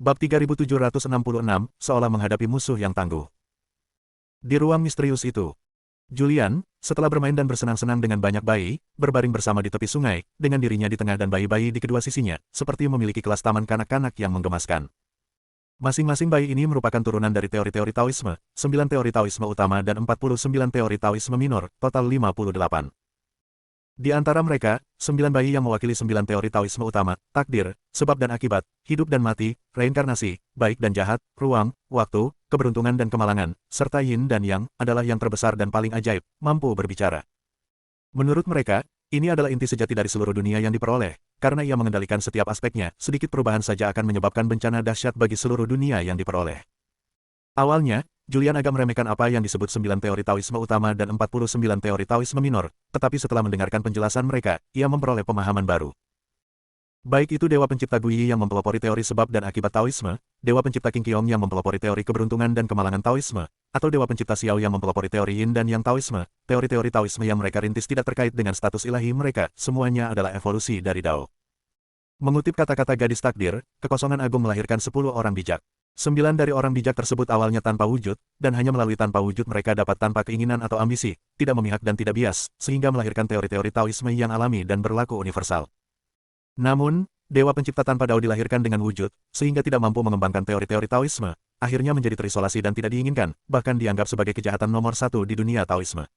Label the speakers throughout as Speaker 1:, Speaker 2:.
Speaker 1: Bab 3766, seolah menghadapi musuh yang tangguh. Di ruang misterius itu, Julian, setelah bermain dan bersenang-senang dengan banyak bayi, berbaring bersama di tepi sungai, dengan dirinya di tengah dan bayi-bayi di kedua sisinya, seperti memiliki kelas taman kanak-kanak yang menggemaskan. Masing-masing bayi ini merupakan turunan dari teori-teori Taoisme, 9 teori Taoisme utama dan 49 teori Taoisme minor, total 58. Di antara mereka, 9 bayi yang mewakili 9 teori Taoisme utama, takdir, sebab dan akibat, hidup dan mati, reinkarnasi, baik dan jahat, ruang, waktu, keberuntungan dan kemalangan, serta yin dan yang, adalah yang terbesar dan paling ajaib, mampu berbicara. Menurut mereka, ini adalah inti sejati dari seluruh dunia yang diperoleh, karena ia mengendalikan setiap aspeknya, sedikit perubahan saja akan menyebabkan bencana dahsyat bagi seluruh dunia yang diperoleh. Awalnya, Julian agak meremehkan apa yang disebut 9 teori Taoisme utama dan 49 teori Taoisme minor, tetapi setelah mendengarkan penjelasan mereka, ia memperoleh pemahaman baru. Baik itu Dewa Pencipta Guyi yang mempelopori teori sebab dan akibat Taoisme, Dewa Pencipta King Qiong yang mempelopori teori keberuntungan dan kemalangan Taoisme, atau Dewa Pencipta Xiao yang mempelopori teori Yin dan Yang Taoisme, teori-teori Taoisme yang mereka rintis tidak terkait dengan status ilahi mereka, semuanya adalah evolusi dari Dao. Mengutip kata-kata gadis takdir, kekosongan agung melahirkan 10 orang bijak. 9 dari orang bijak tersebut awalnya tanpa wujud, dan hanya melalui tanpa wujud mereka dapat tanpa keinginan atau ambisi, tidak memihak dan tidak bias, sehingga melahirkan teori-teori Taoisme yang alami dan berlaku universal. Namun, Dewa Pencipta tanpa Dao dilahirkan dengan wujud, sehingga tidak mampu mengembangkan teori-teori Taoisme, akhirnya menjadi terisolasi dan tidak diinginkan, bahkan dianggap sebagai kejahatan nomor 1 di dunia Taoisme.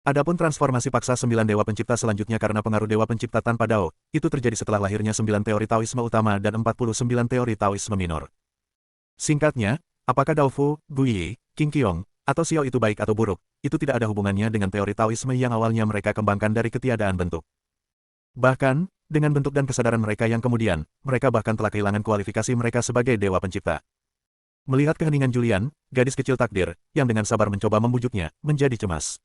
Speaker 1: Adapun transformasi paksa 9 Dewa Pencipta selanjutnya karena pengaruh Dewa Pencipta tanpa Dao, itu terjadi setelah lahirnya 9 teori Taoisme utama dan 49 teori Taoisme minor. Singkatnya, apakah Dao Fu, Guyi, King Qiong, atau Xiao itu baik atau buruk, itu tidak ada hubungannya dengan teori Taoisme yang awalnya mereka kembangkan dari ketiadaan bentuk. Bahkan, dengan bentuk dan kesadaran mereka yang kemudian, mereka bahkan telah kehilangan kualifikasi mereka sebagai Dewa Pencipta. Melihat keheningan Julian, gadis kecil takdir, yang dengan sabar mencoba membujuknya, menjadi cemas.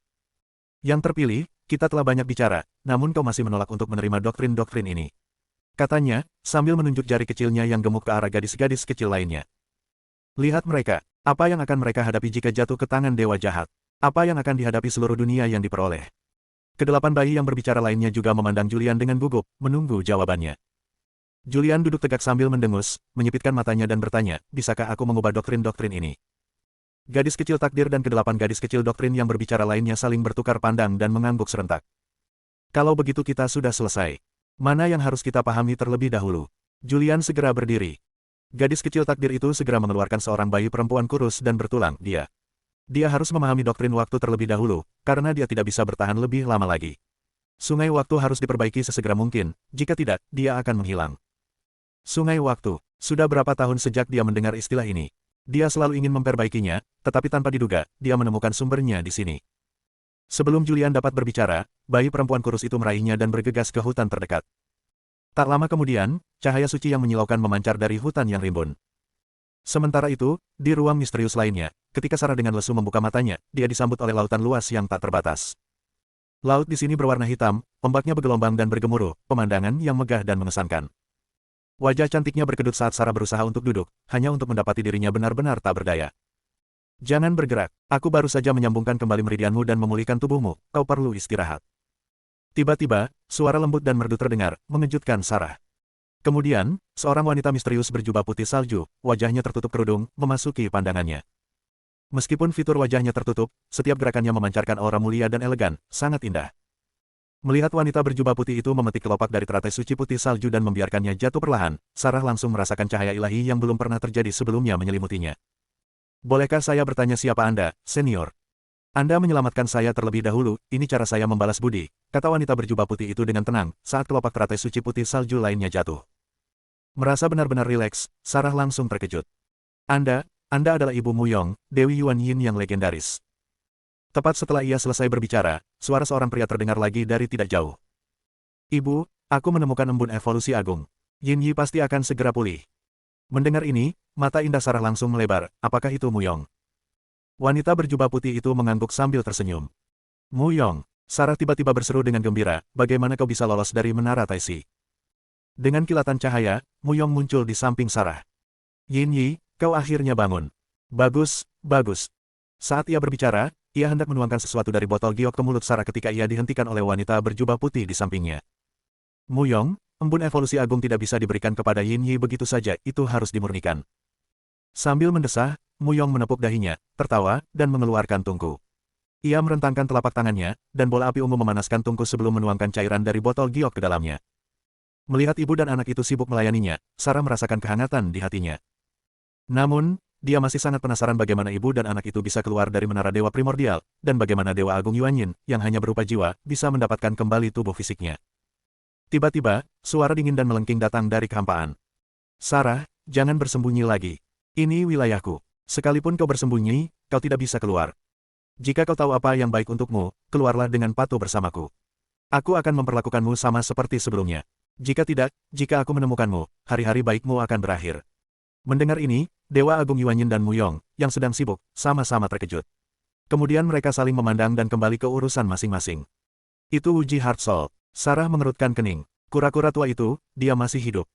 Speaker 1: Yang terpilih, kita telah banyak bicara, namun kau masih menolak untuk menerima doktrin-doktrin ini. Katanya, sambil menunjuk jari kecilnya yang gemuk ke arah gadis-gadis kecil lainnya. Lihat mereka, apa yang akan mereka hadapi jika jatuh ke tangan dewa jahat? Apa yang akan dihadapi seluruh dunia yang diperoleh? Kedelapan bayi yang berbicara lainnya juga memandang Julian dengan gugup, menunggu jawabannya. Julian duduk tegak sambil mendengus, menyipitkan matanya dan bertanya, bisakah aku mengubah doktrin-doktrin ini? Gadis kecil takdir dan kedelapan gadis kecil doktrin yang berbicara lainnya saling bertukar pandang dan mengangguk serentak. Kalau begitu kita sudah selesai. Mana yang harus kita pahami terlebih dahulu? Julian segera berdiri. Gadis kecil takdir itu segera mengeluarkan seorang bayi perempuan kurus dan bertulang, Dia harus memahami doktrin waktu terlebih dahulu, karena dia tidak bisa bertahan lebih lama lagi. Sungai waktu harus diperbaiki sesegera mungkin, jika tidak, dia akan menghilang. Sungai waktu. Sudah berapa tahun sejak dia mendengar istilah ini? Dia selalu ingin memperbaikinya, tetapi tanpa diduga, dia menemukan sumbernya di sini. Sebelum Julian dapat berbicara, bayi perempuan kurus itu meraihnya dan bergegas ke hutan terdekat. Tak lama kemudian, cahaya suci yang menyilaukan memancar dari hutan yang rimbun. Sementara itu, di ruang misterius lainnya, ketika Sarah dengan lesu membuka matanya, dia disambut oleh lautan luas yang tak terbatas. Laut di sini berwarna hitam, ombaknya bergelombang dan bergemuruh, pemandangan yang megah dan mengesankan. Wajah cantiknya berkedut saat Sarah berusaha untuk duduk, hanya untuk mendapati dirinya benar-benar tak berdaya. Jangan bergerak, aku baru saja menyambungkan kembali meridianmu dan memulihkan tubuhmu, kau perlu istirahat. Tiba-tiba, suara lembut dan merdu terdengar, mengejutkan Sarah. Kemudian, seorang wanita misterius berjubah putih salju, wajahnya tertutup kerudung, memasuki pandangannya. Meskipun fitur wajahnya tertutup, setiap gerakannya memancarkan aura mulia dan elegan, sangat indah. Melihat wanita berjubah putih itu memetik kelopak dari teratai suci putih salju dan membiarkannya jatuh perlahan, Sarah langsung merasakan cahaya ilahi yang belum pernah terjadi sebelumnya menyelimutinya. Bolehkah saya bertanya siapa Anda, senior? Anda menyelamatkan saya terlebih dahulu, ini cara saya membalas budi, kata wanita berjubah putih itu dengan tenang, saat kelopak teratai suci putih salju lainnya jatuh. Merasa benar-benar rileks, Sarah langsung terkejut. Anda adalah Ibu Muyong, Dewi Yuan Yin yang legendaris. Tepat setelah ia selesai berbicara, suara seorang pria terdengar lagi dari tidak jauh. Ibu, aku menemukan embun evolusi agung. Yin Yi pasti akan segera pulih. Mendengar ini, mata indah Sarah langsung melebar, apakah itu Muyong? Wanita berjubah putih itu mengangguk sambil tersenyum. Muyong, Sarah tiba-tiba berseru dengan gembira, bagaimana kau bisa lolos dari menara Taisi? Dengan kilatan cahaya, Muyong muncul di samping Sarah. Yin Yi, kau akhirnya bangun. Bagus, bagus. Saat ia berbicara, ia hendak menuangkan sesuatu dari botol giok ke mulut Sarah ketika ia dihentikan oleh wanita berjubah putih di sampingnya. Muyong, embun evolusi agung tidak bisa diberikan kepada Yin Yi begitu saja, itu harus dimurnikan. Sambil mendesah, Muyong menepuk dahinya, tertawa, dan mengeluarkan tungku. Ia merentangkan telapak tangannya, dan bola api ungu memanaskan tungku sebelum menuangkan cairan dari botol giok ke dalamnya. Melihat ibu dan anak itu sibuk melayaninya, Sarah merasakan kehangatan di hatinya. Namun, dia masih sangat penasaran bagaimana ibu dan anak itu bisa keluar dari menara Dewa Primordial, dan bagaimana Dewa Agung Yuanyin, yang hanya berupa jiwa, bisa mendapatkan kembali tubuh fisiknya. Tiba-tiba, suara dingin dan melengking datang dari kehampaan. Sarah, jangan bersembunyi lagi. Ini wilayahku. Sekalipun kau bersembunyi, kau tidak bisa keluar. Jika kau tahu apa yang baik untukmu, keluarlah dengan patuh bersamaku. Aku akan memperlakukanmu sama seperti sebelumnya. Jika tidak, jika aku menemukanmu, hari-hari baikmu akan berakhir. Mendengar ini, Dewa Agung Yuanyin dan Muyong, yang sedang sibuk, sama-sama terkejut. Kemudian mereka saling memandang dan kembali ke urusan masing-masing. Itu Wuji Heartsol. Sarah mengerutkan kening. Kura-kura tua itu, dia masih hidup.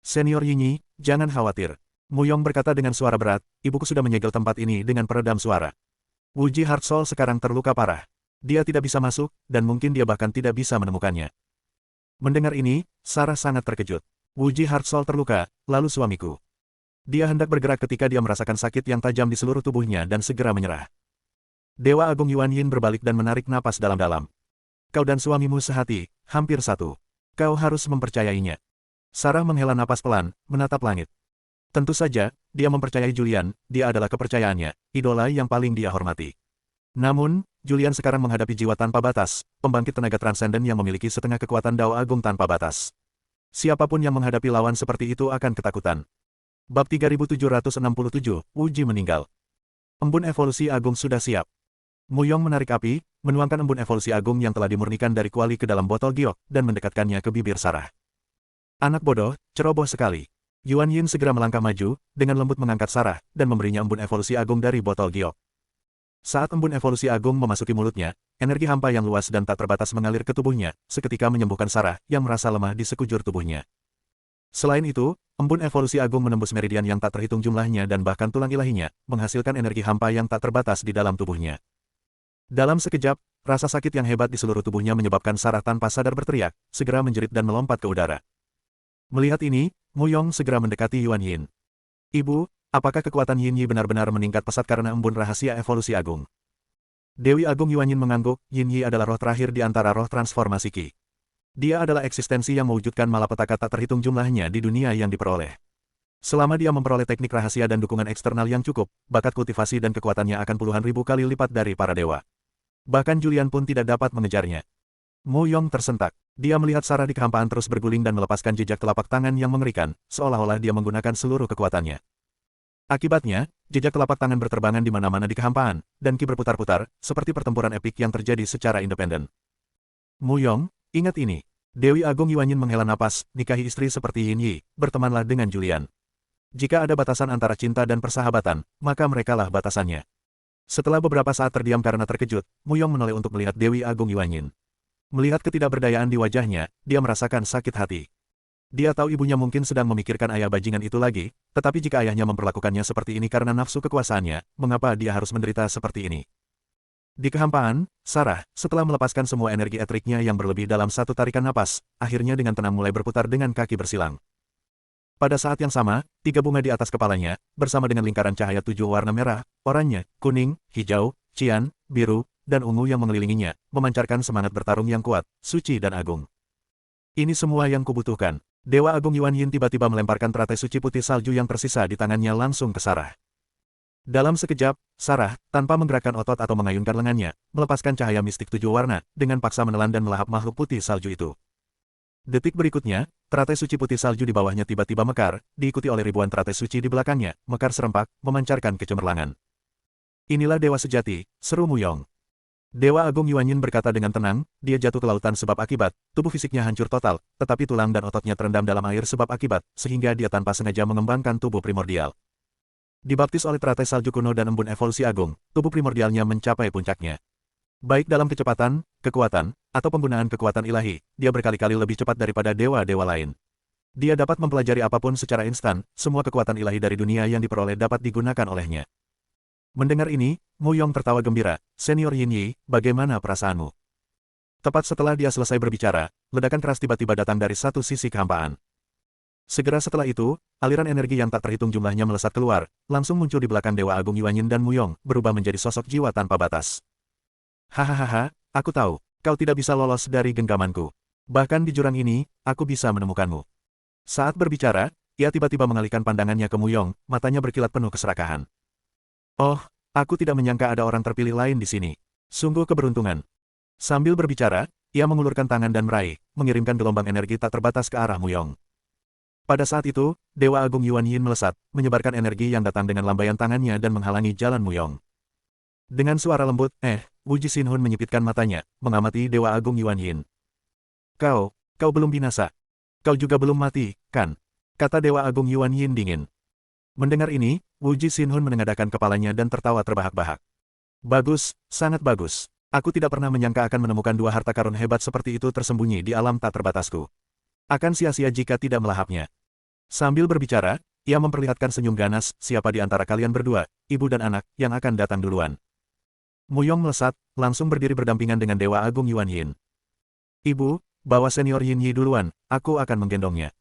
Speaker 1: Senior Yinyi, jangan khawatir. Muyong berkata dengan suara berat, ibuku sudah menyegel tempat ini dengan peredam suara. Wuji Heartsol sekarang terluka parah. Dia tidak bisa masuk, dan mungkin dia bahkan tidak bisa menemukannya. Mendengar ini, Sarah sangat terkejut. Wuji Heartsol terluka, lalu suamiku. Dia hendak bergerak ketika dia merasakan sakit yang tajam di seluruh tubuhnya dan segera menyerah. Dewa Agung Yuanyin berbalik dan menarik napas dalam-dalam. Kau dan suamimu sehati, hampir satu. Kau harus mempercayainya. Sarah menghela napas pelan, menatap langit. Tentu saja, dia mempercayai Julian, dia adalah kepercayaannya, idola yang paling dia hormati. Namun, Julian sekarang menghadapi jiwa tanpa batas, pembangkit tenaga transenden yang memiliki setengah kekuatan Dao Agung tanpa batas. Siapapun yang menghadapi lawan seperti itu akan ketakutan. Bab 3767, Wuji meninggal. Embun evolusi agung sudah siap. Muyong menarik api, menuangkan embun evolusi agung yang telah dimurnikan dari kuali ke dalam botol giok, dan mendekatkannya ke bibir Sarah. Anak bodoh, ceroboh sekali. Yuanyin segera melangkah maju, dengan lembut mengangkat Sarah, dan memberinya embun evolusi agung dari botol giok. Saat embun evolusi agung memasuki mulutnya, energi hampa yang luas dan tak terbatas mengalir ke tubuhnya, seketika menyembuhkan Sarah, yang merasa lemah di sekujur tubuhnya. Selain itu, embun evolusi agung menembus meridian yang tak terhitung jumlahnya dan bahkan tulang ilahinya, menghasilkan energi hampa yang tak terbatas di dalam tubuhnya. Dalam sekejap, rasa sakit yang hebat di seluruh tubuhnya menyebabkan Sarah tanpa sadar berteriak, segera menjerit dan melompat ke udara. Melihat ini, Muyong segera mendekati Yuanyin. Ibu, apakah kekuatan Yin Yi benar-benar meningkat pesat karena embun rahasia evolusi agung? Dewi Agung Yuanyin mengangguk, Yin Yi adalah roh terakhir di antara roh transformasi Qi. Dia adalah eksistensi yang mewujudkan malapetaka tak terhitung jumlahnya di dunia yang diperoleh. Selama dia memperoleh teknik rahasia dan dukungan eksternal yang cukup, bakat kultivasi dan kekuatannya akan puluhan ribu kali lipat dari para dewa. Bahkan Julian pun tidak dapat mengejarnya. Muyong tersentak. Dia melihat Sarah di kehampaan terus berguling dan melepaskan jejak telapak tangan yang mengerikan, seolah-olah dia menggunakan seluruh kekuatannya. Akibatnya, jejak telapak tangan berterbangan di mana-mana di kehampaan, dan Qi berputar-putar, seperti pertempuran epik yang terjadi secara independen. Muyong, ingat ini. Dewi Agung Yuanyin menghela napas, nikahi istri seperti Yin Yi, bertemanlah dengan Julian. Jika ada batasan antara cinta dan persahabatan, maka merekalah batasannya. Setelah beberapa saat terdiam karena terkejut, Muyong menoleh untuk melihat Dewi Agung Yuanyin. Melihat ketidakberdayaan di wajahnya, dia merasakan sakit hati. Dia tahu ibunya mungkin sedang memikirkan ayah bajingan itu lagi, tetapi jika ayahnya memperlakukannya seperti ini karena nafsu kekuasaannya, mengapa dia harus menderita seperti ini? Di kehampaan, Sarah, setelah melepaskan semua energi etriknya yang berlebih dalam satu tarikan napas, akhirnya dengan tenang mulai berputar dengan kaki bersilang. Pada saat yang sama, 3 bunga di atas kepalanya, bersama dengan lingkaran cahaya 7 warna merah, oranye, kuning, hijau, cian, biru, dan ungu yang mengelilinginya, memancarkan semangat bertarung yang kuat, suci dan agung. Ini semua yang kubutuhkan. Dewa Agung Yuanyin tiba-tiba melemparkan teratai suci putih salju yang tersisa di tangannya langsung ke Sarah. Dalam sekejap, Sarah, tanpa menggerakkan otot atau mengayunkan lengannya, melepaskan cahaya mistik 7 warna, dengan paksa menelan dan melahap makhluk putih salju itu. Detik berikutnya, teratai suci putih salju di bawahnya tiba-tiba mekar, diikuti oleh ribuan teratai suci di belakangnya, mekar serempak, memancarkan kecemerlangan. Inilah dewa sejati, seru Muyong. Dewa Agung Yuanyin berkata dengan tenang, dia jatuh ke lautan sebab akibat, tubuh fisiknya hancur total, tetapi tulang dan ototnya terendam dalam air sebab akibat, sehingga dia tanpa sengaja mengembangkan tubuh primordial. Dibaptis oleh teratai salju kuno dan embun evolusi agung, tubuh primordialnya mencapai puncaknya. Baik dalam kecepatan, kekuatan, atau penggunaan kekuatan ilahi, dia berkali-kali lebih cepat daripada dewa-dewa lain. Dia dapat mempelajari apapun secara instan, semua kekuatan ilahi dari dunia yang diperoleh dapat digunakan olehnya. Mendengar ini, Muyong tertawa gembira, Senior Yin Yi, bagaimana perasaanmu? Tepat setelah dia selesai berbicara, ledakan keras tiba-tiba datang dari satu sisi kehampaan. Segera setelah itu, aliran energi yang tak terhitung jumlahnya melesat keluar, langsung muncul di belakang Dewa Agung Yuanyin dan Muyong, berubah menjadi sosok jiwa tanpa batas. Hahaha, aku tahu, kau tidak bisa lolos dari genggamanku. Bahkan di jurang ini, aku bisa menemukanmu. Saat berbicara, ia tiba-tiba mengalihkan pandangannya ke Muyong, matanya berkilat penuh keserakahan. Oh, aku tidak menyangka ada orang terpilih lain di sini. Sungguh keberuntungan. Sambil berbicara, ia mengulurkan tangan dan meraih, mengirimkan gelombang energi tak terbatas ke arah Muyong. Pada saat itu, Dewa Agung Yuanyin melesat, menyebarkan energi yang datang dengan lambaian tangannya dan menghalangi jalan Muyong. Dengan suara lembut, Wu Jixinhun menyipitkan matanya, mengamati Dewa Agung Yuanyin. Kau belum binasa. Kau juga belum mati, kan? Kata Dewa Agung Yuanyin dingin. Mendengar ini, Wu Jixinhun menengadahkan kepalanya dan tertawa terbahak-bahak. Bagus, sangat bagus. Aku tidak pernah menyangka akan menemukan dua harta karun hebat seperti itu tersembunyi di alam tak terbatasku. Akan sia-sia jika tidak melahapnya. Sambil berbicara, ia memperlihatkan senyum ganas, siapa di antara kalian berdua, ibu dan anak, yang akan datang duluan. Muyong melesat, langsung berdiri berdampingan dengan Dewa Agung Yuanyin. Ibu, bawa senior Yin Yi duluan, aku akan menggendongnya.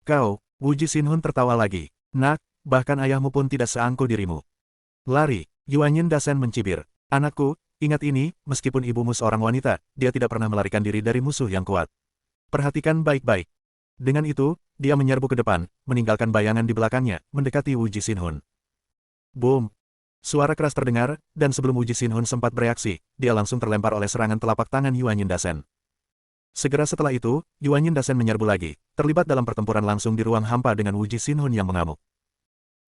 Speaker 1: Kau, Wu Jixinhun tertawa lagi. Nak, bahkan ayahmu pun tidak seangkuh dirimu. Lari, Yuanyin Dasen mencibir. Anakku, ingat ini, meskipun ibumu seorang wanita, dia tidak pernah melarikan diri dari musuh yang kuat. Perhatikan baik-baik. Dengan itu, dia menyerbu ke depan, meninggalkan bayangan di belakangnya, mendekati Wu Jixinhun. Boom! Suara keras terdengar, dan sebelum Wu Jixinhun sempat bereaksi, dia langsung terlempar oleh serangan telapak tangan Yuanyin Dasen. Segera setelah itu, Yuanyin Dasen menyerbu lagi, terlibat dalam pertempuran langsung di ruang hampa dengan Wu Jixinhun yang mengamuk.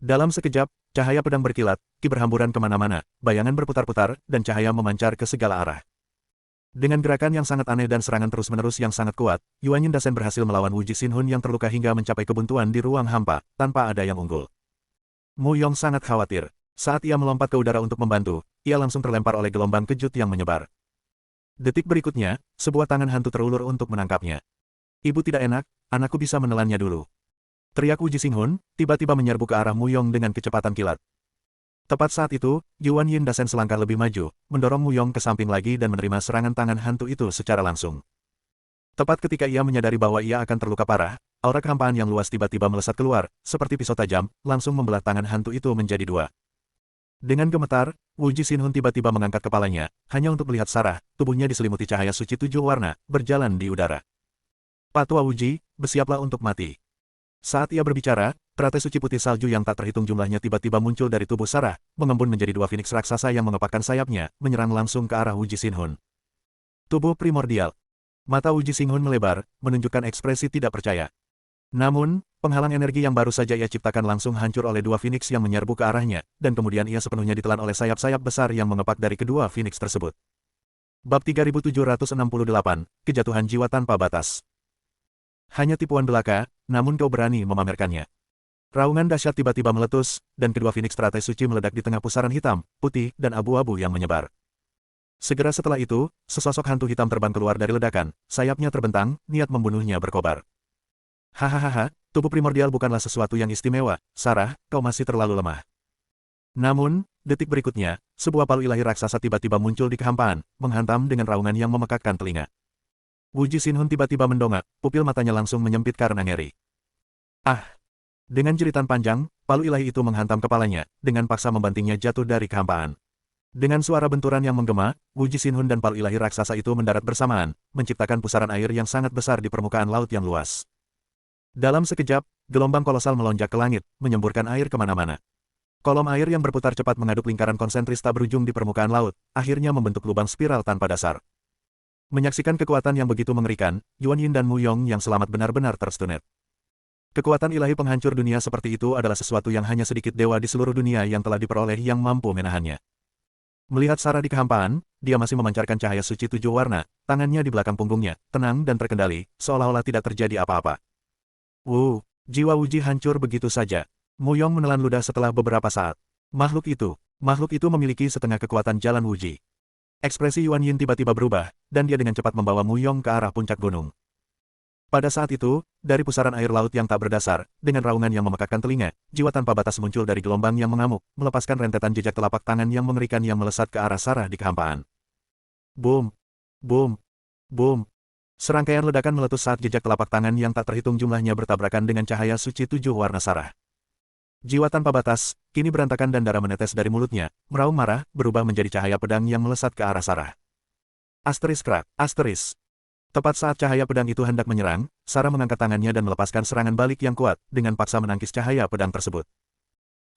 Speaker 1: Dalam sekejap, cahaya pedang berkilat, ki berhamburan kemana-mana, bayangan berputar-putar, dan cahaya memancar ke segala arah. Dengan gerakan yang sangat aneh dan serangan terus-menerus yang sangat kuat, Yuanyin Dasen berhasil melawan Wu Jixinhun yang terluka hingga mencapai kebuntuan di ruang hampa, tanpa ada yang unggul. Muyong sangat khawatir. Saat ia melompat ke udara untuk membantu, ia langsung terlempar oleh gelombang kejut yang menyebar. Detik berikutnya, sebuah tangan hantu terulur untuk menangkapnya. Ibu tidak enak, anakku bisa menelannya dulu. Teriak Wu Jixinhun, tiba-tiba menyerbu ke arah Muyong dengan kecepatan kilat. Tepat saat itu, Yuanyin Dasen selangkah lebih maju, mendorong Muyong ke samping lagi dan menerima serangan tangan hantu itu secara langsung. Tepat ketika ia menyadari bahwa ia akan terluka parah, aura kehampaan yang luas tiba-tiba melesat keluar, seperti pisau tajam, langsung membelah tangan hantu itu menjadi dua. Dengan gemetar, Wu Jixinhun tiba-tiba mengangkat kepalanya, hanya untuk melihat Sarah, tubuhnya diselimuti cahaya suci 7 warna, berjalan di udara. Patua Wuji, bersiaplah untuk mati. Saat ia berbicara, teratai suci putih salju yang tak terhitung jumlahnya tiba-tiba muncul dari tubuh Sarah, mengembun menjadi dua finiks raksasa yang mengepakkan sayapnya, menyerang langsung ke arah Wu Jixinhun. Tubuh primordial. Mata Wu Jixinhun melebar, menunjukkan ekspresi tidak percaya. Namun, penghalang energi yang baru saja ia ciptakan langsung hancur oleh dua finiks yang menyerbu ke arahnya, dan kemudian ia sepenuhnya ditelan oleh sayap-sayap besar yang mengepak dari kedua finiks tersebut. Bab 3768, Kejatuhan Jiwa Tanpa Batas. Hanya tipuan belaka, namun kau berani memamerkannya. Raungan dahsyat tiba-tiba meletus, dan kedua finiks teratai suci meledak di tengah pusaran hitam, putih, dan abu-abu yang menyebar. Segera setelah itu, sesosok hantu hitam terbang keluar dari ledakan, sayapnya terbentang, niat membunuhnya berkobar. Hahaha, tubuh primordial bukanlah sesuatu yang istimewa, Sarah, kau masih terlalu lemah. Namun, detik berikutnya, sebuah palu ilahi raksasa tiba-tiba muncul di kehampaan, menghantam dengan raungan yang memekakkan telinga. Wu Jixinhun tiba-tiba mendongak, pupil matanya langsung menyempit karena ngeri. Ah! Dengan jeritan panjang, palu ilahi itu menghantam kepalanya, dengan paksa membantingnya jatuh dari kehampaan. Dengan suara benturan yang menggema, Wu Jixinhun dan palu ilahi raksasa itu mendarat bersamaan, menciptakan pusaran air yang sangat besar di permukaan laut yang luas. Dalam sekejap, gelombang kolosal melonjak ke langit, menyemburkan air kemana-mana. Kolom air yang berputar cepat mengaduk lingkaran konsentris tak berujung di permukaan laut, akhirnya membentuk lubang spiral tanpa dasar. Menyaksikan kekuatan yang begitu mengerikan, Yuanyin dan Muyong yang selamat benar-benar terstunet. Kekuatan ilahi penghancur dunia seperti itu adalah sesuatu yang hanya sedikit dewa di seluruh dunia yang telah diperoleh yang mampu menahannya. Melihat Sarah di kehampaan, dia masih memancarkan cahaya suci 7 warna, tangannya di belakang punggungnya, tenang dan terkendali, seolah-olah tidak terjadi apa-apa. Jiwa Wuji hancur begitu saja. Muyong menelan ludah setelah beberapa saat. Makhluk itu memiliki setengah kekuatan jalan Wuji. Ekspresi Yuanyin tiba-tiba berubah, dan dia dengan cepat membawa Muyong ke arah puncak gunung. Pada saat itu, dari pusaran air laut yang tak berdasar, dengan raungan yang memekakkan telinga, jiwa tanpa batas muncul dari gelombang yang mengamuk, melepaskan rentetan jejak telapak tangan yang mengerikan yang melesat ke arah Sarah di kehampaan. Boom! Boom! Boom! Serangkaian ledakan meletus saat jejak telapak tangan yang tak terhitung jumlahnya bertabrakan dengan cahaya suci 7 warna Sarah. Jiwa tanpa batas, kini berantakan dan darah menetes dari mulutnya, meraung marah, berubah menjadi cahaya pedang yang melesat ke arah Sarah. Asteris krak, asteris. Tepat saat cahaya pedang itu hendak menyerang, Sarah mengangkat tangannya dan melepaskan serangan balik yang kuat, dengan paksa menangkis cahaya pedang tersebut.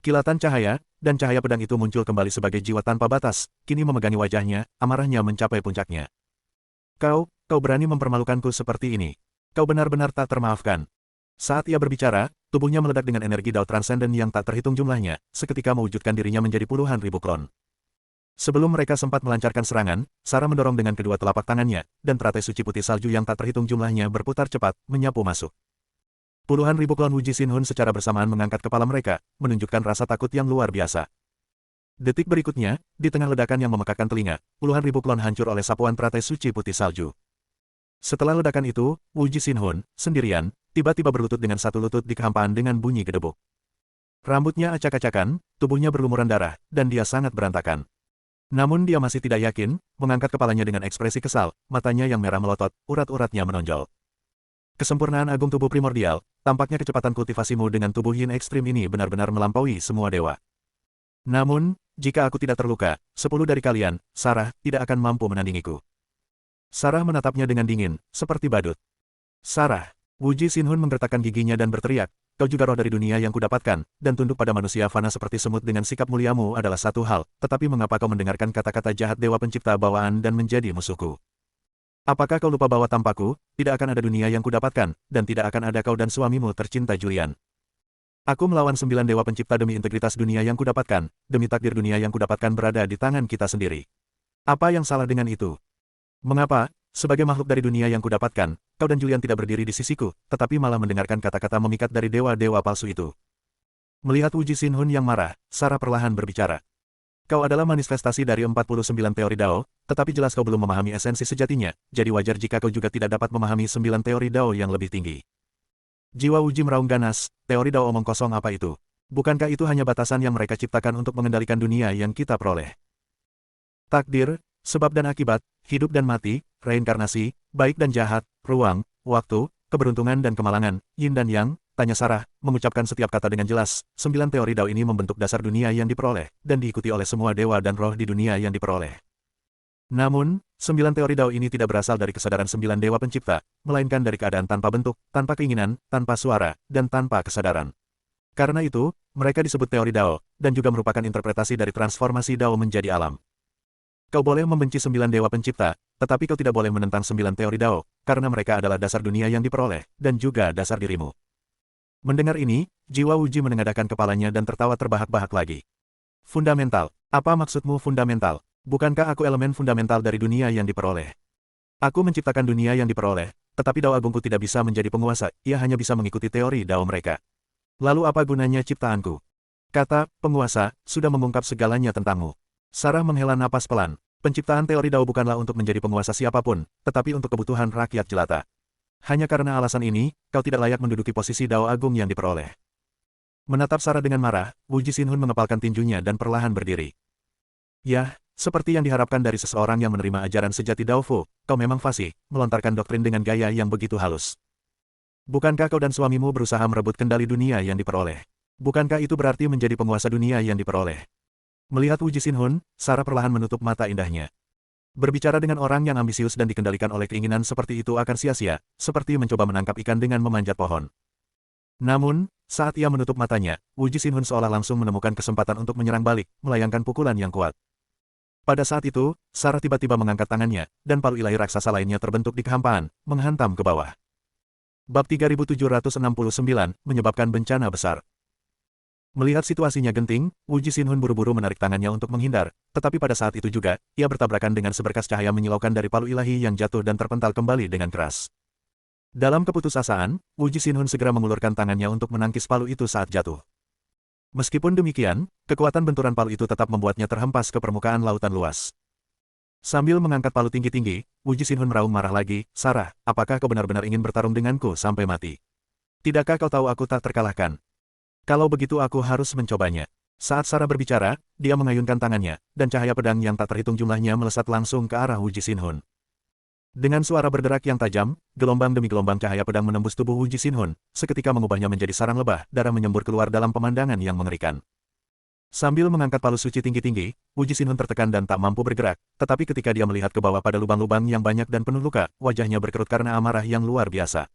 Speaker 1: Kilatan cahaya, dan cahaya pedang itu muncul kembali sebagai jiwa tanpa batas, kini memegangi wajahnya, amarahnya mencapai puncaknya. Kau berani mempermalukanku seperti ini. Kau benar-benar tak termaafkan. Saat ia berbicara, tubuhnya meledak dengan energi Dao Transcendent yang tak terhitung jumlahnya, seketika mewujudkan dirinya menjadi puluhan ribu klon. Sebelum mereka sempat melancarkan serangan, Sarah mendorong dengan kedua telapak tangannya, dan teratai suci putih salju yang tak terhitung jumlahnya berputar cepat, menyapu masuk. Puluhan ribu klon Wuji Xinhun secara bersamaan mengangkat kepala mereka, menunjukkan rasa takut yang luar biasa. Detik berikutnya, di tengah ledakan yang memekakkan telinga, puluhan ribu klon hancur oleh sapuan teratai suci putih salju. Setelah ledakan itu, Wuji Xinhun, sendirian, tiba-tiba berlutut dengan satu lutut di kehampaan dengan bunyi gedebuk. Rambutnya acak-acakan, tubuhnya berlumuran darah, dan dia sangat berantakan. Namun dia masih tidak yakin, mengangkat kepalanya dengan ekspresi kesal, matanya yang merah melotot, urat-uratnya menonjol. Kesempurnaan agung tubuh primordial, tampaknya kecepatan kultivasimu dengan tubuh yin ekstrim ini benar-benar melampaui semua dewa. Namun, jika aku tidak terluka, 10 dari kalian, Sarah, tidak akan mampu menandingiku. Sarah menatapnya dengan dingin, seperti badut. Sarah, Wuji Xinhun menggertakkan giginya dan berteriak, kau juga roh dari dunia yang kudapatkan, dan tunduk pada manusia fana seperti semut dengan sikap muliamu adalah satu hal, tetapi mengapa kau mendengarkan kata-kata jahat dewa pencipta bawaan dan menjadi musuhku? Apakah kau lupa bahwa tanpaku, tidak akan ada dunia yang kudapatkan, dan tidak akan ada kau dan suamimu tercinta Julian? Aku melawan 9 dewa pencipta demi integritas dunia yang kudapatkan, demi takdir dunia yang kudapatkan berada di tangan kita sendiri. Apa yang salah dengan itu? Mengapa, sebagai makhluk dari dunia yang kudapatkan, kau dan Julian tidak berdiri di sisiku, tetapi malah mendengarkan kata-kata memikat dari dewa-dewa palsu itu? Melihat Wuji Xinhun yang marah, Sarah perlahan berbicara. Kau adalah manifestasi dari 49 teori Dao, tetapi jelas kau belum memahami esensi sejatinya, jadi wajar jika kau juga tidak dapat memahami 9 teori Dao yang lebih tinggi. Jiwa Wuji meraung ganas, teori Dao omong kosong apa itu? Bukankah itu hanya batasan yang mereka ciptakan untuk mengendalikan dunia yang kita peroleh? Takdir, sebab dan akibat, hidup dan mati, reinkarnasi, baik dan jahat, ruang, waktu, keberuntungan dan kemalangan, yin dan yang, tanya Sarah, mengucapkan setiap kata dengan jelas. 9 teori Dao ini membentuk dasar dunia yang diperoleh, dan diikuti oleh semua dewa dan roh di dunia yang diperoleh. Namun, 9 teori Dao ini tidak berasal dari kesadaran 9 dewa pencipta, melainkan dari keadaan tanpa bentuk, tanpa keinginan, tanpa suara, dan tanpa kesadaran. Karena itu, mereka disebut teori Dao, dan juga merupakan interpretasi dari transformasi Dao menjadi alam. Kau boleh membenci 9 dewa pencipta, tetapi kau tidak boleh menentang 9 teori Dao, karena mereka adalah dasar dunia yang diperoleh, dan juga dasar dirimu. Mendengar ini, jiwa Wuji menengadahkan kepalanya dan tertawa terbahak-bahak lagi. Fundamental, apa maksudmu fundamental? Bukankah aku elemen fundamental dari dunia yang diperoleh? Aku menciptakan dunia yang diperoleh, tetapi Dao Agungku tidak bisa menjadi penguasa, ia hanya bisa mengikuti teori Dao mereka. Lalu apa gunanya ciptaanku? Kata, penguasa, sudah mengungkap segalanya tentangmu. Sarah menghela napas pelan. Penciptaan teori Dao bukanlah untuk menjadi penguasa siapapun, tetapi untuk kebutuhan rakyat jelata. Hanya karena alasan ini, kau tidak layak menduduki posisi Dao Agung yang diperoleh. Menatap Sarah dengan marah, Wuji Xinhun mengepalkan tinjunya dan perlahan berdiri. Yah, seperti yang diharapkan dari seseorang yang menerima ajaran sejati Dao Fu, kau memang fasih, melontarkan doktrin dengan gaya yang begitu halus. Bukankah kau dan suamimu berusaha merebut kendali dunia yang diperoleh? Bukankah itu berarti menjadi penguasa dunia yang diperoleh? Melihat Wuji Xinhun, Sarah perlahan menutup mata indahnya. Berbicara dengan orang yang ambisius dan dikendalikan oleh keinginan seperti itu akan sia-sia, seperti mencoba menangkap ikan dengan memanjat pohon. Namun, saat ia menutup matanya, Wuji Xinhun seolah langsung menemukan kesempatan untuk menyerang balik, melayangkan pukulan yang kuat. Pada saat itu, Sarah tiba-tiba mengangkat tangannya, dan palu ilahi raksasa lainnya terbentuk di kehampaan, menghantam ke bawah. Bab 3769, menyebabkan bencana besar. Melihat situasinya genting, Wuji Xinhun buru-buru menarik tangannya untuk menghindar, tetapi pada saat itu juga, ia bertabrakan dengan seberkas cahaya menyilaukan dari palu ilahi yang jatuh dan terpental kembali dengan keras. Dalam keputusasaan, Wuji Xinhun segera mengulurkan tangannya untuk menangkis palu itu saat jatuh. Meskipun demikian, kekuatan benturan palu itu tetap membuatnya terhempas ke permukaan lautan luas. Sambil mengangkat palu tinggi-tinggi, Wuji Xinhun meraung marah lagi, Sarah, apakah kau benar-benar ingin bertarung denganku sampai mati? Tidakkah kau tahu aku tak terkalahkan? Kalau begitu aku harus mencobanya. Saat Sarah berbicara, dia mengayunkan tangannya, dan cahaya pedang yang tak terhitung jumlahnya melesat langsung ke arah Wuji Xinhun. Dengan suara berderak yang tajam, gelombang demi gelombang cahaya pedang menembus tubuh Wu Jixinhun, seketika mengubahnya menjadi sarang lebah, darah menyembur keluar dalam pemandangan yang mengerikan. Sambil mengangkat palu suci tinggi-tinggi, Wu Jixinhun tertekan dan tak mampu bergerak, tetapi ketika dia melihat ke bawah pada lubang-lubang yang banyak dan penuh luka, wajahnya berkerut karena amarah yang luar biasa.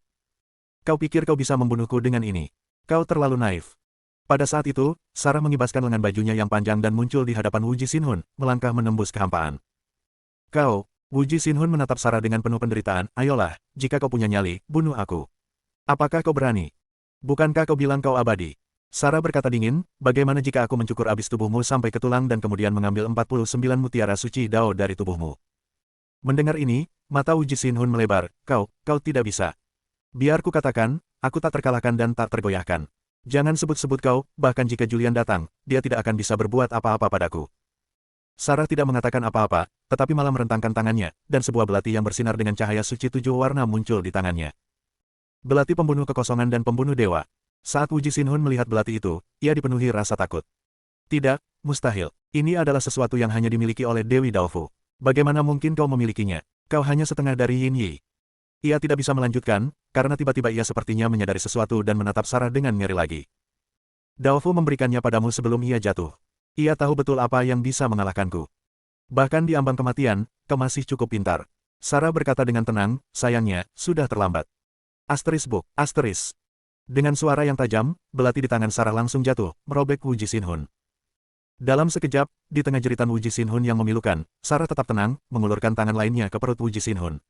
Speaker 1: Kau pikir kau bisa membunuhku dengan ini? Kau terlalu naif. Pada saat itu, Sarah mengibaskan lengan bajunya yang panjang dan muncul di hadapan Wu Jixinhun, melangkah menembus kehampaan. Kau, Wu Jixinhun menatap Sarah dengan penuh penderitaan, ayolah, jika kau punya nyali, bunuh aku. Apakah kau berani? Bukankah kau bilang kau abadi? Sarah berkata dingin, bagaimana jika aku mencukur abis tubuhmu sampai ke tulang dan kemudian mengambil 49 mutiara suci Dao dari tubuhmu? Mendengar ini, mata Wu Jixinhun melebar, kau tidak bisa. Biar ku katakan, aku tak terkalahkan dan tak tergoyahkan. Jangan sebut-sebut kau, bahkan jika Julian datang, dia tidak akan bisa berbuat apa-apa padaku. Sarah tidak mengatakan apa-apa, tetapi malah merentangkan tangannya, dan sebuah belati yang bersinar dengan cahaya suci 7 warna muncul di tangannya. Belati pembunuh kekosongan dan pembunuh dewa. Saat Wu Jixinhun melihat belati itu, ia dipenuhi rasa takut. Tidak, mustahil. Ini adalah sesuatu yang hanya dimiliki oleh Dewi Daofu. Bagaimana mungkin kau memilikinya? Kau hanya setengah dari Yin Yi. Ia tidak bisa melanjutkan, karena tiba-tiba ia sepertinya menyadari sesuatu dan menatap Sarah dengan ngeri lagi. Daofu memberikannya padamu sebelum ia jatuh. Ia tahu betul apa yang bisa mengalahkanku. Bahkan di ambang kematian, kau masih cukup pintar. Sarah berkata dengan tenang, sayangnya, sudah terlambat. Book. Dengan suara yang tajam, belati di tangan Sarah langsung jatuh, merobek Wu Jixinhun. Dalam sekejap, di tengah jeritan Wu Jixinhun yang memilukan, Sarah tetap tenang, mengulurkan tangan lainnya ke perut Wu Jixinhun.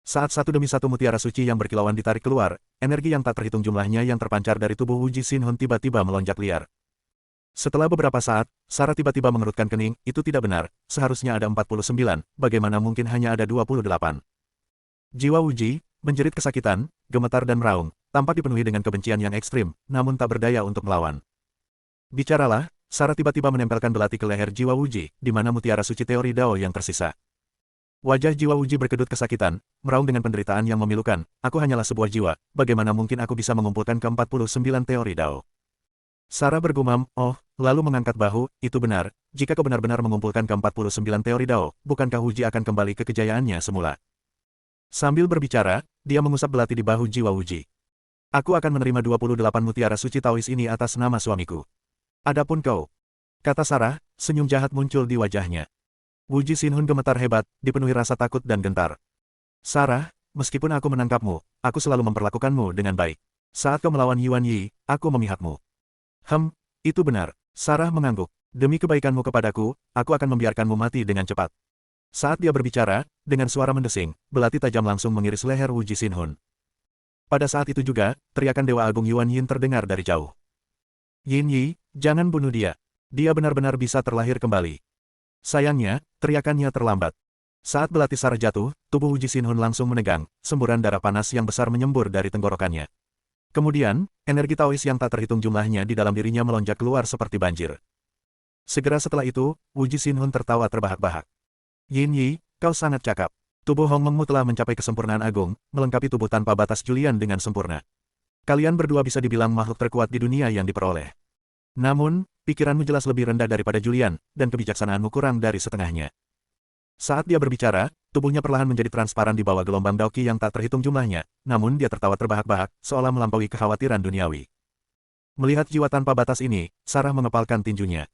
Speaker 1: Saat satu demi satu mutiara suci yang berkilauan ditarik keluar, energi yang tak terhitung jumlahnya yang terpancar dari tubuh Wu Jixinhun tiba-tiba melonjak liar. Setelah beberapa saat, Sarah tiba-tiba mengerutkan kening, itu tidak benar, seharusnya ada 49, bagaimana mungkin hanya ada 28. Jiwa Wuji, menjerit kesakitan, gemetar dan meraung, tampak dipenuhi dengan kebencian yang ekstrim, namun tak berdaya untuk melawan. Bicaralah, Sarah tiba-tiba menempelkan belati ke leher jiwa Wuji, di mana mutiara suci teori Dao yang tersisa. Wajah jiwa Wuji berkedut kesakitan, meraung dengan penderitaan yang memilukan, aku hanyalah sebuah jiwa, bagaimana mungkin aku bisa mengumpulkan ke-49 teori Dao. Sarah bergumam, oh, lalu mengangkat bahu, itu benar, jika kau benar-benar mengumpulkan ke-49 teori Dao, bukankah Wuji akan kembali ke kejayaannya semula? Sambil berbicara, dia mengusap belati di bahu jiwa Wuji. Aku akan menerima 28 mutiara suci Taois ini atas nama suamiku. Adapun kau, kata Sarah, senyum jahat muncul di wajahnya. Wu Jixinhun gemetar hebat, dipenuhi rasa takut dan gentar. Sarah, meskipun aku menangkapmu, aku selalu memperlakukanmu dengan baik. Saat kau melawan Yuan Yi, aku memihakmu. Itu benar. Sarah mengangguk. Demi kebaikanmu kepadaku, aku akan membiarkanmu mati dengan cepat. Saat dia berbicara, dengan suara mendesing, belati tajam langsung mengiris leher Wu Jixinhun. Pada saat itu juga, teriakan Dewa Agung Yuan Yin terdengar dari jauh. Yin Yi, jangan bunuh dia. Dia benar-benar bisa terlahir kembali. Sayangnya, teriakannya terlambat. Saat belati Sarah jatuh, tubuh Wu Jixinhun langsung menegang, semburan darah panas yang besar menyembur dari tenggorokannya. Kemudian, energi Taois yang tak terhitung jumlahnya di dalam dirinya melonjak keluar seperti banjir. Segera setelah itu, Wu Jixinhun tertawa terbahak-bahak. Yin Yi, kau sangat cakap. Tubuh Hong Mengmu telah mencapai kesempurnaan agung, melengkapi tubuh tanpa batas Julian dengan sempurna. Kalian berdua bisa dibilang makhluk terkuat di dunia yang diperoleh. Namun, pikiranmu jelas lebih rendah daripada Julian, dan kebijaksanaanmu kurang dari setengahnya. Saat dia berbicara, tubuhnya perlahan menjadi transparan di bawah gelombang Daoqi yang tak terhitung jumlahnya, namun dia tertawa terbahak-bahak, seolah melampaui kekhawatiran duniawi. Melihat jiwa tanpa batas ini, Sarah mengepalkan tinjunya.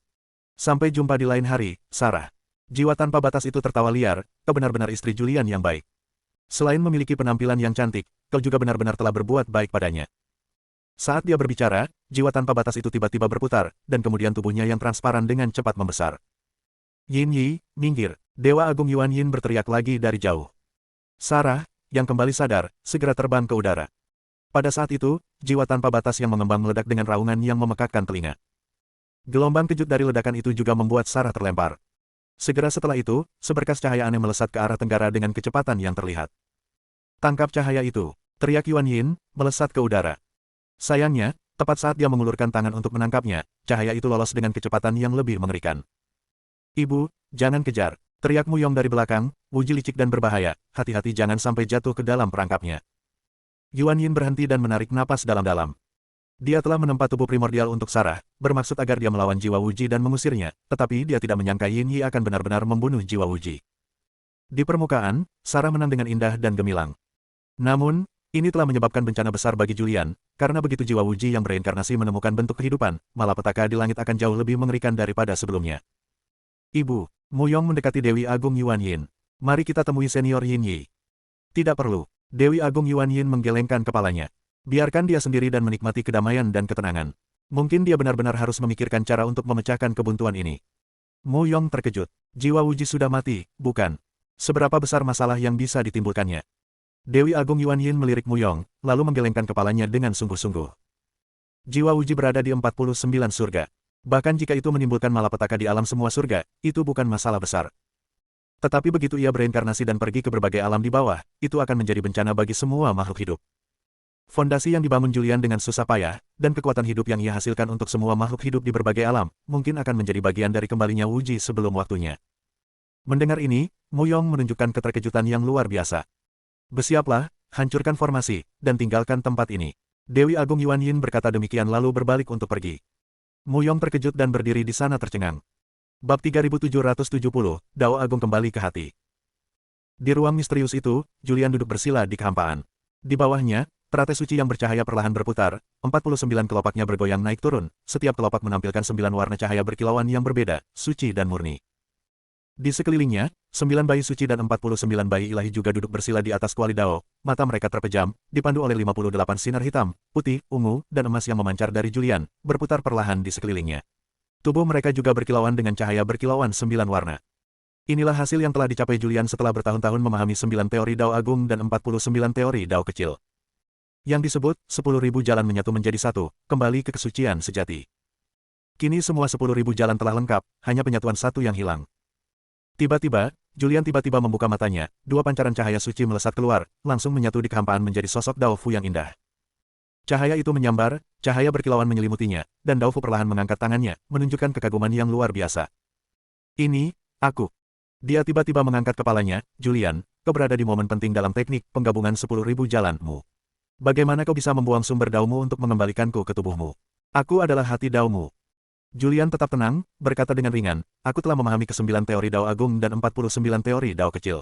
Speaker 1: Sampai jumpa di lain hari, Sarah. Jiwa tanpa batas itu tertawa liar, kau benar-benar istri Julian yang baik. Selain memiliki penampilan yang cantik, kau juga benar-benar telah berbuat baik padanya. Saat dia berbicara, jiwa tanpa batas itu tiba-tiba berputar, dan kemudian tubuhnya yang transparan dengan cepat membesar. Yin Yi, minggir, Dewa Agung Yuan Yin berteriak lagi dari jauh. Sarah, yang kembali sadar, segera terbang ke udara. Pada saat itu, jiwa tanpa batas yang mengembang meledak dengan raungan yang memekakkan telinga. Gelombang kejut dari ledakan itu juga membuat Sarah terlempar. Segera setelah itu, seberkas cahaya aneh melesat ke arah tenggara dengan kecepatan yang terlihat. Tangkap cahaya itu, teriak Yuan Yin, melesat ke udara. Sayangnya, tepat saat dia mengulurkan tangan untuk menangkapnya, cahaya itu lolos dengan kecepatan yang lebih mengerikan. Ibu, jangan kejar, teriak Mu Yong dari belakang, Wuji licik dan berbahaya, hati-hati jangan sampai jatuh ke dalam perangkapnya. Yuan Yin berhenti dan menarik napas dalam-dalam. Dia telah menempa tubuh primordial untuk Sarah, bermaksud agar dia melawan jiwa Wuji dan mengusirnya, tetapi dia tidak menyangka Yin Yi akan benar-benar membunuh jiwa Wuji. Di permukaan, Sarah menang dengan indah dan gemilang. Namun, ini telah menyebabkan bencana besar bagi Julian, karena begitu jiwa Wuji yang bereinkarnasi menemukan bentuk kehidupan, malapetaka di langit akan jauh lebih mengerikan daripada sebelumnya. Ibu, Mu Yong mendekati Dewi Agung Yuan Yin. Mari kita temui senior Yin Yi. Tidak perlu. Dewi Agung Yuan Yin menggelengkan kepalanya. Biarkan dia sendiri dan menikmati kedamaian dan ketenangan. Mungkin dia benar-benar harus memikirkan cara untuk memecahkan kebuntuan ini. Mu Yong terkejut. Jiwa Wuji sudah mati, bukan? Seberapa besar masalah yang bisa ditimbulkannya? Dewi Agung Yuan Yin melirik Mu Yong, lalu menggelengkan kepalanya dengan sungguh-sungguh. Jiwa Wuji berada di 49 surga. Bahkan jika itu menimbulkan malapetaka di alam semua surga, itu bukan masalah besar. Tetapi begitu ia bereinkarnasi dan pergi ke berbagai alam di bawah, itu akan menjadi bencana bagi semua makhluk hidup. Fondasi yang dibangun Julian dengan susah payah, dan kekuatan hidup yang ia hasilkan untuk semua makhluk hidup di berbagai alam, mungkin akan menjadi bagian dari kembalinya Wuji sebelum waktunya. Mendengar ini, Mu Yong menunjukkan keterkejutan yang luar biasa. Bersiaplah, hancurkan formasi, dan tinggalkan tempat ini. Dewi Agung Yuan Yin berkata demikian lalu berbalik untuk pergi. Mu Yong terkejut dan berdiri di sana tercengang. Bab 3770, Dao Agung kembali ke hati. Di ruang misterius itu, Julian duduk bersila di kehampaan. Di bawahnya, teratai suci yang bercahaya perlahan berputar, 49 kelopaknya bergoyang naik turun, setiap kelopak menampilkan 9 warna cahaya berkilauan yang berbeda, suci dan murni. Di sekelilingnya, 9 bayi suci dan 49 bayi ilahi juga duduk bersila di atas kuali Dao, mata mereka terpejam, dipandu oleh 58 sinar hitam, putih, ungu, dan emas yang memancar dari Julian, berputar perlahan di sekelilingnya. Tubuh mereka juga berkilauan dengan cahaya berkilauan 9 warna. Inilah hasil yang telah dicapai Julian setelah bertahun-tahun memahami 9 teori Dao Agung dan 49 teori Dao Kecil. Yang disebut, 10.000 jalan menyatu menjadi satu, kembali ke kesucian sejati. Kini semua 10.000 jalan telah lengkap, hanya penyatuan satu yang hilang. Tiba-tiba, Julian tiba-tiba membuka matanya, 2 pancaran cahaya suci melesat keluar, langsung menyatu di kehampaan menjadi sosok Dao Fu yang indah. Cahaya itu menyambar, cahaya berkilauan menyelimutinya, dan Dao Fu perlahan mengangkat tangannya, menunjukkan kekaguman yang luar biasa. Ini, aku. Dia tiba-tiba mengangkat kepalanya, Julian, kau berada di momen penting dalam teknik penggabungan 10.000 jalanmu. Bagaimana kau bisa membuang sumber Daomu untuk mengembalikanku ke tubuhmu? Aku adalah hati Daomu. Julian tetap tenang, berkata dengan ringan, aku telah memahami ke-9 teori Dao Agung dan 49 teori Dao Kecil.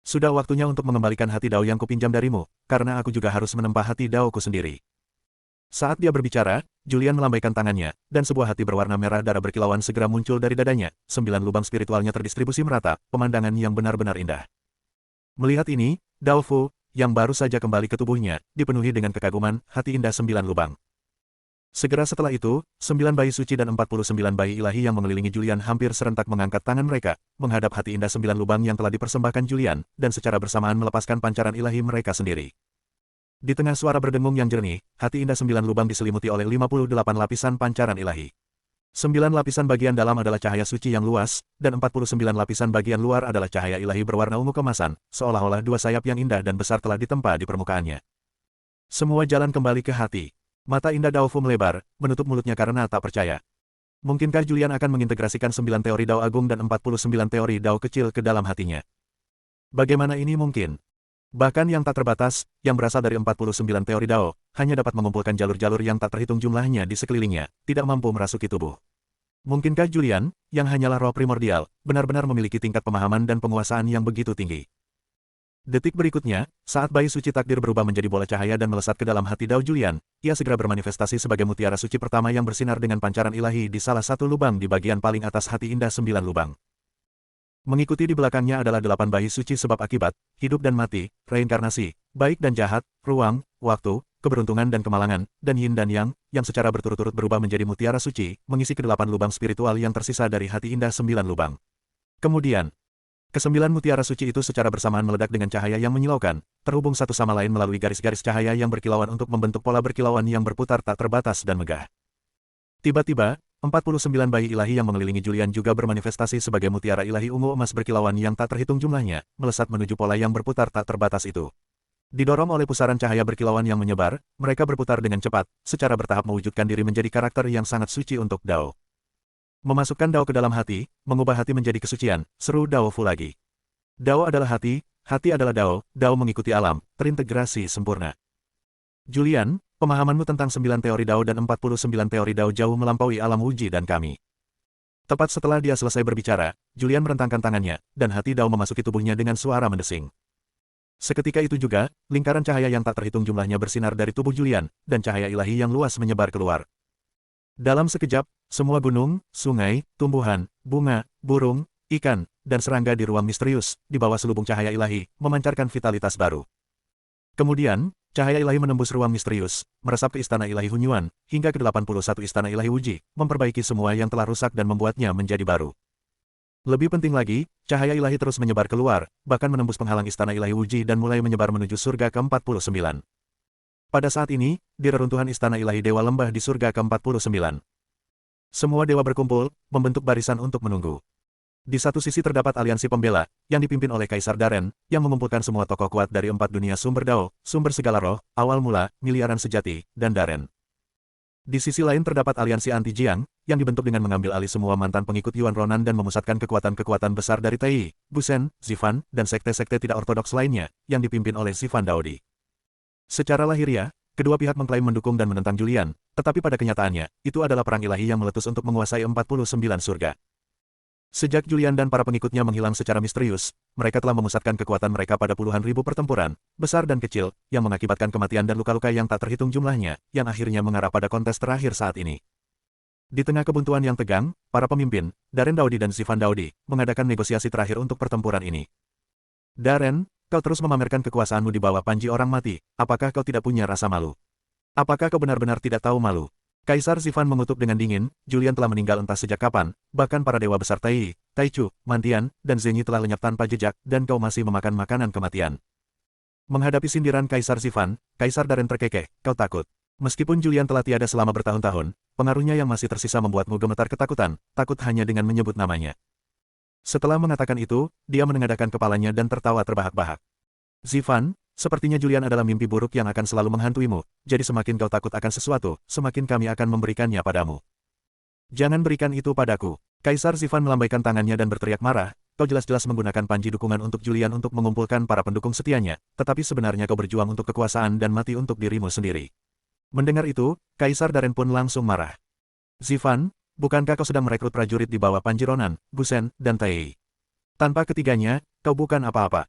Speaker 1: Sudah waktunya untuk mengembalikan hati Dao yang kupinjam darimu, karena aku juga harus menempa hati Daoku sendiri. Saat dia berbicara, Julian melambaikan tangannya, dan sebuah hati berwarna merah darah berkilauan segera muncul dari dadanya, 9 lubang spiritualnya terdistribusi merata, pemandangan yang benar-benar indah. Melihat ini, Dao Fu, yang baru saja kembali ke tubuhnya, dipenuhi dengan kekaguman, hati indah 9 lubang. Segera setelah itu, 9 bayi suci dan 49 bayi ilahi yang mengelilingi Julian hampir serentak mengangkat tangan mereka, menghadap hati indah 9 lubang yang telah dipersembahkan Julian, dan secara bersamaan melepaskan pancaran ilahi mereka sendiri. Di tengah suara berdengung yang jernih, hati indah 9 lubang diselimuti oleh 58 lapisan pancaran ilahi. 9 lapisan bagian dalam adalah cahaya suci yang luas, dan 49 lapisan bagian luar adalah cahaya ilahi berwarna ungu kemasan, seolah-olah 2 sayap yang indah dan besar telah ditempa di permukaannya. Semua jalan kembali ke hati. Mata indah Dao Fu melebar, menutup mulutnya karena tak percaya. Mungkinkah Julian akan mengintegrasikan 9 teori Dao Agung dan 49 teori Dao Kecil ke dalam hatinya? Bagaimana ini mungkin? Bahkan yang tak terbatas, yang berasal dari 49 teori Dao, hanya dapat mengumpulkan jalur-jalur yang tak terhitung jumlahnya di sekelilingnya, tidak mampu merasuki tubuh. Mungkinkah Julian, yang hanyalah roh primordial, benar-benar memiliki tingkat pemahaman dan penguasaan yang begitu tinggi? Detik berikutnya, saat bayi suci takdir berubah menjadi bola cahaya dan melesat ke dalam hati Dao Julian, ia segera bermanifestasi sebagai mutiara suci pertama yang bersinar dengan pancaran ilahi di salah satu lubang di bagian paling atas hati indah 9 lubang. Mengikuti di belakangnya adalah 8 bayi suci sebab akibat, hidup dan mati, reinkarnasi, baik dan jahat, ruang, waktu, keberuntungan dan kemalangan, dan yin dan yang secara berturut-turut berubah menjadi mutiara suci, mengisi ke-8 lubang spiritual yang tersisa dari hati indah 9 lubang. Kemudian, ke-9 mutiara suci itu secara bersamaan meledak dengan cahaya yang menyilaukan, terhubung satu sama lain melalui garis-garis cahaya yang berkilauan untuk membentuk pola berkilauan yang berputar tak terbatas dan megah. Tiba-tiba, 49 bayi ilahi yang mengelilingi Julian juga bermanifestasi sebagai mutiara ilahi ungu emas berkilauan yang tak terhitung jumlahnya, melesat menuju pola yang berputar tak terbatas itu. Didorong oleh pusaran cahaya berkilauan yang menyebar, mereka berputar dengan cepat, secara bertahap mewujudkan diri menjadi karakter yang sangat suci untuk Dao. Memasukkan Dao ke dalam hati, mengubah hati menjadi kesucian, seru Dao Fu lagi. Dao adalah hati adalah Dao, Dao mengikuti alam, terintegrasi sempurna. Julian, pemahamanmu tentang 9 teori Dao dan 49 teori Dao jauh melampaui alam Wuji dan kami. Tepat setelah dia selesai berbicara, Julian merentangkan tangannya, dan hati Dao memasuki tubuhnya dengan suara mendesing. Seketika itu juga, lingkaran cahaya yang tak terhitung jumlahnya bersinar dari tubuh Julian, dan cahaya ilahi yang luas menyebar keluar. Dalam sekejap, semua gunung, sungai, tumbuhan, bunga, burung, ikan, dan serangga di ruang misterius, di bawah selubung cahaya ilahi, memancarkan vitalitas baru. Kemudian, cahaya ilahi menembus ruang misterius, meresap ke istana ilahi Hunyuan, hingga ke 81 istana ilahi Wuji, memperbaiki semua yang telah rusak dan membuatnya menjadi baru. Lebih penting lagi, cahaya ilahi terus menyebar keluar, bahkan menembus penghalang istana ilahi Wuji dan mulai menyebar menuju surga ke-49. Pada saat ini, di reruntuhan istana ilahi Dewa Lembah di surga ke-49. Semua dewa berkumpul, membentuk barisan untuk menunggu. Di satu sisi terdapat aliansi pembela, yang dipimpin oleh Kaisar Darren, yang mengumpulkan semua tokoh kuat dari 4 dunia sumber Dao, sumber segala roh, awal mula, miliaran sejati, dan Darren. Di sisi lain terdapat aliansi anti-Jiang, yang dibentuk dengan mengambil alih semua mantan pengikut Yuan Ronan dan memusatkan kekuatan-kekuatan besar dari Tai, Busen, Zifan, dan sekte-sekte tidak ortodoks lainnya, yang dipimpin oleh Zifan Daodi. Secara lahiriah, kedua pihak mengklaim mendukung dan menentang Julian, tetapi pada kenyataannya, itu adalah perang ilahi yang meletus untuk menguasai 49 surga. Sejak Julian dan para pengikutnya menghilang secara misterius, mereka telah memusatkan kekuatan mereka pada puluhan ribu pertempuran, besar dan kecil, yang mengakibatkan kematian dan luka-luka yang tak terhitung jumlahnya, yang akhirnya mengarah pada kontes terakhir saat ini. Di tengah kebuntuan yang tegang, para pemimpin, Darren Daodi dan Zifan Daodi, mengadakan negosiasi terakhir untuk pertempuran ini. Darren, kau terus memamerkan kekuasaanmu di bawah panji orang mati, apakah kau tidak punya rasa malu? Apakah kau benar-benar tidak tahu malu? Kaisar Zifan mengutuk dengan dingin, Julian telah meninggal entah sejak kapan, bahkan para dewa besar Tai, Taichu, Mantian, dan Zenyi telah lenyap tanpa jejak, dan kau masih memakan makanan kematian. Menghadapi sindiran Kaisar Zifan, Kaisar Darren terkekeh, kau takut. Meskipun Julian telah tiada selama bertahun-tahun, pengaruhnya yang masih tersisa membuatmu gemetar ketakutan, takut hanya dengan menyebut namanya. Setelah mengatakan itu, dia menengadahkan kepalanya dan tertawa terbahak-bahak. Zifan, sepertinya Julian adalah mimpi buruk yang akan selalu menghantuimu, jadi semakin kau takut akan sesuatu, semakin kami akan memberikannya padamu. Jangan berikan itu padaku. Kaisar Zifan melambaikan tangannya dan berteriak marah, kau jelas-jelas menggunakan panji dukungan untuk Julian untuk mengumpulkan para pendukung setianya, tetapi sebenarnya kau berjuang untuk kekuasaan dan mati untuk dirimu sendiri. Mendengar itu, Kaisar Darren pun langsung marah. Zifan, bukankah kau sedang merekrut prajurit di bawah panji Ronan, Busen, dan Tai? Tanpa ketiganya, kau bukan apa-apa.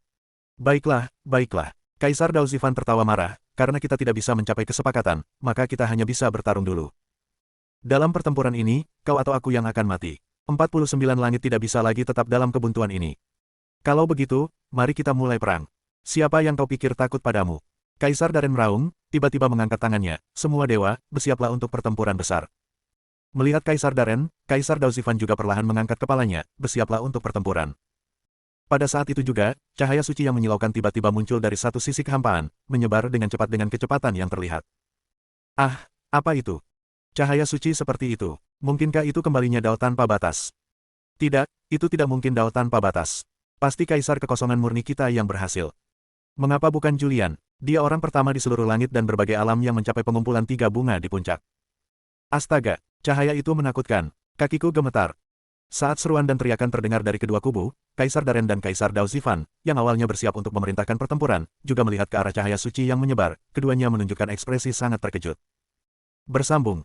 Speaker 1: Baiklah, baiklah. Kaisar Dao Zifan tertawa marah, karena kita tidak bisa mencapai kesepakatan, maka kita hanya bisa bertarung dulu. Dalam pertempuran ini, kau atau aku yang akan mati. 49 langit tidak bisa lagi tetap dalam kebuntuan ini. Kalau begitu, mari kita mulai perang. Siapa yang kau pikir takut padamu? Kaisar Darren meraung, tiba-tiba mengangkat tangannya, semua dewa, bersiaplah untuk pertempuran besar. Melihat Kaisar Darren, Kaisar Dao Zifan juga perlahan mengangkat kepalanya, bersiaplah untuk pertempuran. Pada saat itu juga, cahaya suci yang menyilaukan tiba-tiba muncul dari satu sisi kehampaan, menyebar dengan cepat dengan kecepatan yang terlihat. Ah, apa itu? Cahaya suci seperti itu. Mungkinkah itu kembalinya Dao tanpa batas? Tidak, itu tidak mungkin Dao tanpa batas. Pasti Kaisar kekosongan murni kita yang berhasil. Mengapa bukan Julian? Dia orang pertama di seluruh langit dan berbagai alam yang mencapai pengumpulan 3 bunga di puncak. Astaga, cahaya itu menakutkan. Kakiku gemetar. Saat seruan dan teriakan terdengar dari kedua kubu, Kaisar Darren dan Kaisar Dao Zifan, yang awalnya bersiap untuk memerintahkan pertempuran, juga melihat ke arah cahaya suci yang menyebar, keduanya menunjukkan ekspresi sangat terkejut. Bersambung.